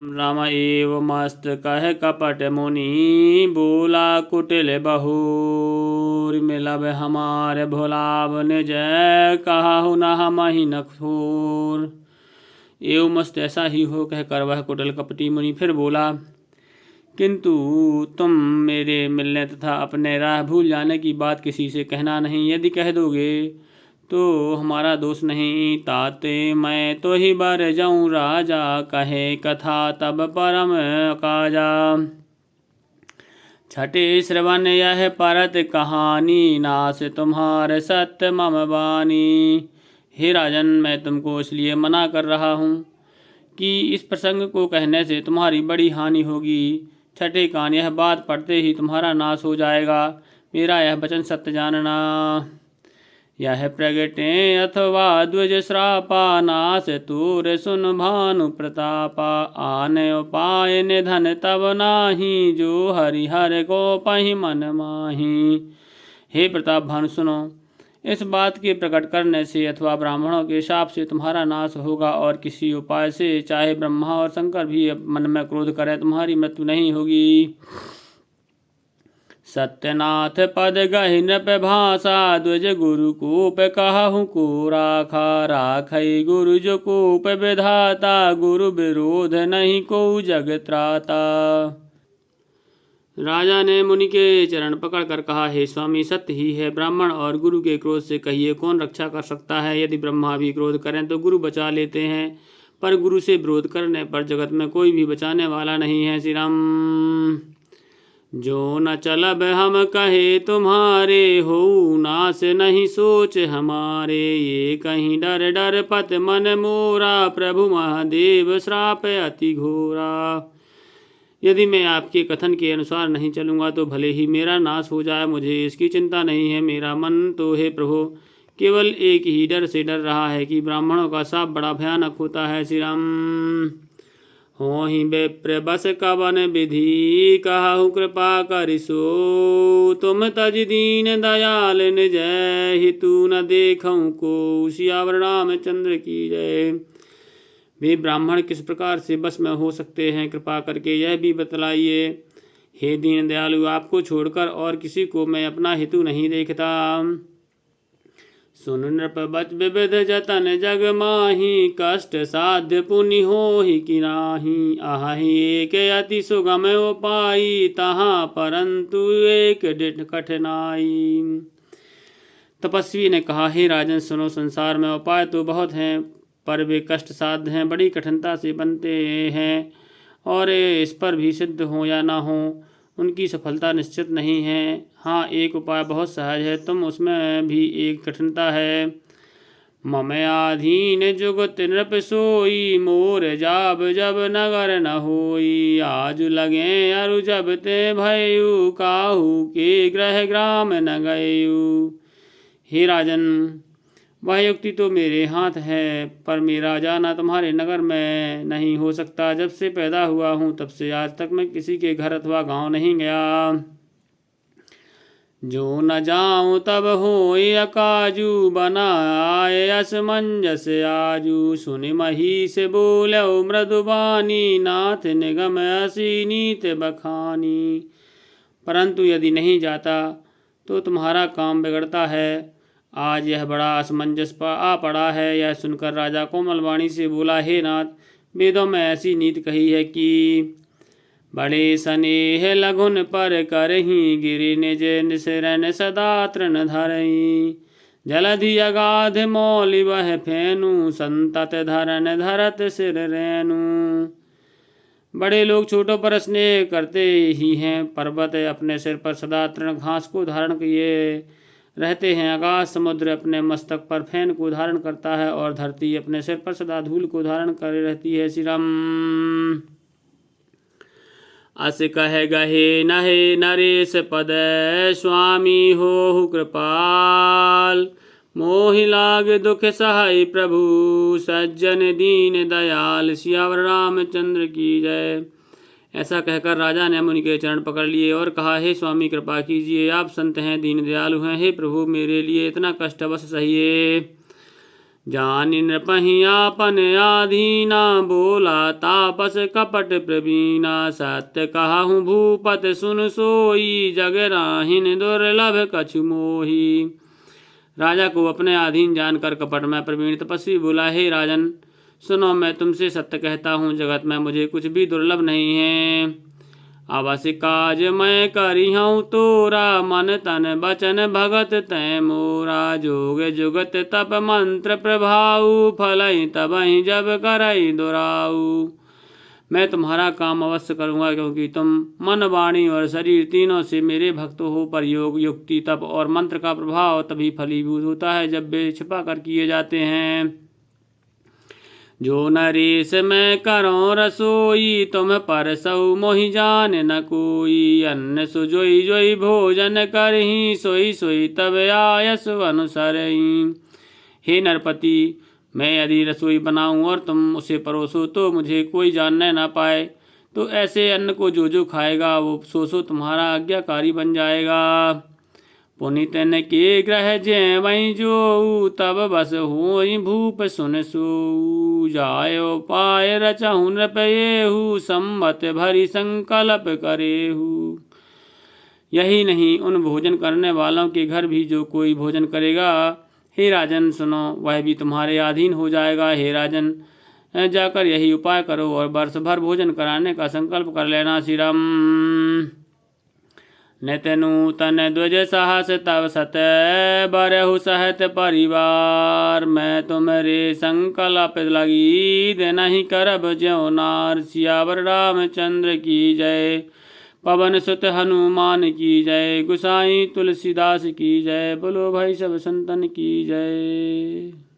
राम एव मस्त कह कपट मुनि बोला कुटिल बहुर मिलब हमारे भोलाब निज कहु न हमहि नखोर। एवं मस्त ऐसा ही हो कहकर वह कुटिल कपटी मुनि फिर बोला, किंतु तुम मेरे मिलने तथा अपने राह भूल जाने की बात किसी से कहना नहीं। यदि कह दोगे तो हमारा दोष नहीं। ताते मैं तो ही बर जाऊं राजा कहे कथा तब परम काजा। छठे श्रवण यह परत कहानी नाश तुम्हारे सत्य मम वाणी। हे राजन, मैं तुमको इसलिए मना कर रहा हूँ कि इस प्रसंग को कहने से तुम्हारी बड़ी हानि होगी। छठे कान यह बात पढ़ते ही तुम्हारा नाश हो जाएगा। मेरा यह वचन सत्य जानना। यह प्रगटे अथवा द्विज श्रापा नाश तूर सुन भानु प्रतापा। आने उपाय निधन तब नाही जो हरिहर को पहि मन माही। हे प्रताप भानु सुनो, इस बात के प्रकट करने से अथवा ब्राह्मणों के शाप से तुम्हारा नाश होगा और किसी उपाय से, चाहे ब्रह्मा और शंकर भी मन में क्रोध करें, तुम्हारी मृत्यु नहीं होगी। सत्यनाथ पद गहि नृप भाषा द्विज गुरु कूप कहु को राखा। राखई गुरु जो कूप विधाता गुरु विरोध नहीं को जग त्राता। राजा ने मुनि के चरण पकड़कर कहा, हे स्वामी, सत्य ही है। ब्राह्मण और गुरु के क्रोध से कहिए कौन रक्षा कर सकता है। यदि ब्रह्मा भी क्रोध करें तो गुरु बचा लेते हैं, पर गुरु से विरोध करने पर जगत में कोई भी बचाने वाला नहीं है। श्री राम। जो न चलब हम कहे तुम्हारे हो नाश नहीं सोच हमारे। ये कहीं डर डर पत मन मोरा प्रभु महादेव श्राप अति घोरा। यदि मैं आपके कथन के अनुसार नहीं चलूँगा तो भले ही मेरा नाश हो जाए, मुझे इसकी चिंता नहीं है। मेरा मन तो हे प्रभु केवल एक ही डर से डर रहा है कि ब्राह्मणों का शाप बड़ा भयानक होता है। श्री राम। हो ही विप्र बस कवन विधि कहु कृपा करिसो। तुम तज दीन दयाल निज हितु न देखऊँ को। सियावर रामचंद्र की जय। वे ब्राह्मण किस प्रकार से बस में हो सकते हैं, कृपा करके यह भी बतलाइए। हे दीन दयालु, आपको छोड़कर और किसी को मैं अपना हितु नहीं देखता। सुन नृप बच विविध जतन जग माही। कष्ट साध्य पुनि हो ही कि नाही। आहि एक अति सुगम उपाई तहाँ परंतु एक डिठ कठिनाई। तपस्वी ने कहा, हे राजन सुनो, संसार में उपाय तो बहुत हैं, पर वे कष्ट साध्य हैं, बड़ी कठिनता से बनते हैं, और इस पर भी सिद्ध हो या ना हो उनकी सफलता निश्चित नहीं है। हाँ, एक उपाय बहुत सहज है, तुम उसमें भी एक कठिनता है। मम आधीन जुगत नृप सोई मोर जाब जब नगर न होई। आज लगे अरु जब ते भयु काहू के ग्रह ग्राम न गयु। हे राजन, वह युक्ति तो मेरे हाथ है, पर मेरा जाना तुम्हारे नगर में नहीं हो सकता। जब से पैदा हुआ हूँ तब से आज तक मैं किसी के घर अथवा गांव नहीं गया। जो न जाऊँ तब होय अकाजू बना आए असमंजस आजू। सुनि मही से बोलो मृदुबानी नाथ निगम असी नीत बखानी। परंतु यदि नहीं जाता तो तुम्हारा काम बिगड़ता है। आज यह बड़ा असमंजस आ पड़ा है। यह सुनकर राजा कोमल वाणी से बोला, हे नाथ, वेदों में ऐसी नीति कही है कि बड़े स्नेह लघुन पर करही गिरि निज निसरन सदा तृण धरई। जलधि अगाध मौलि वह फेनु संतत धरन धरत सिर रेनु। बड़े लोग छोटों पर स्नेह करते ही हैं। पर्वत अपने सिर पर सदा तृण घास को धारण किए रहते हैं। आकाश समुद्र अपने मस्तक पर फैन को धारण करता है, और धरती अपने सिर पर सदा धूल को धारण कर रहती है। श्री राम। अस कह गहे नहे नरेश पद स्वामी हो कृपाल। मोहि लाग दुख सहाय प्रभु सज्जन दीन दयाल। सियावर रामचंद्र की जय। ऐसा कहकर राजा ने मुनि के चरण पकड़ लिए और कहा, हे स्वामी, कृपा कीजिए, आप संत हैं, दीन दयालु हैं। हे प्रभु, मेरे लिए इतना कष्ट अवश्य सहिए। जानि नृपहि आपन आधीना, बोला तापस कपट प्रवीणा। सत्य कहूँ भूपत सुन सोई, जग राहिन दुर्लभ कछु मोही। राजा को अपने अधीन जानकर कपट में प्रवीण तपस्वी बोला, हे राजन सुनो, मैं तुमसे सत्य कहता हूँ, जगत में मुझे कुछ भी दुर्लभ नहीं है। अवश्य काज मैं करिहूँ तोरा, मन तन बचन भगत तै मोरा। जोग जुगत तप मंत्र प्रभाऊ, फलई तबहि जब करई दुराऊ। मैं तुम्हारा काम अवश्य करूँगा, क्योंकि तुम मन वाणी और शरीर तीनों से मेरे भक्त हो। पर योग युक्ति तप और मंत्र का प्रभाव तभी फलीभूत होता है जब वे छिपा कर किए जाते हैं। जो नरेश मैं करो रसोई, तुम पर सऊ मोहि जान न कोई। अन्न सुजोई जोई भोजन करही, सोई सोई तब आयस अनुसरही। हे नरपति, मैं यदि रसोई बनाऊं और तुम उसे परोसो तो मुझे कोई जानने न पाए। तो ऐसे अन्न को जो जो खाएगा वो सो तुम्हारा आज्ञाकारी बन जाएगा। पुनित न के ग्रह जय वही जो, तब बस होई भूप सुन सो। जायो पाय रचहु नृपयेहु, सम्मत भरी संकल्प करेहु। यही नहीं, उन भोजन करने वालों के घर भी जो कोई भोजन करेगा, हे राजन सुनो, वह भी तुम्हारे अधीन हो जाएगा। हे राजन, जाकर यही उपाय करो और वर्ष भर भोजन कराने का संकल्प कर लेना। श्री राम। नित नूतन ध्वज साहस तव सत, बरहु सहत परिवार। मैं तुमरे संकल्प लगी, दे नहीं करब ज्यों नार। सियावर रामचंद्र की जय, पवन सुत हनुमान की जय। गुसाई तुलसीदास की जय, बोलो भाई सब संतन की जय।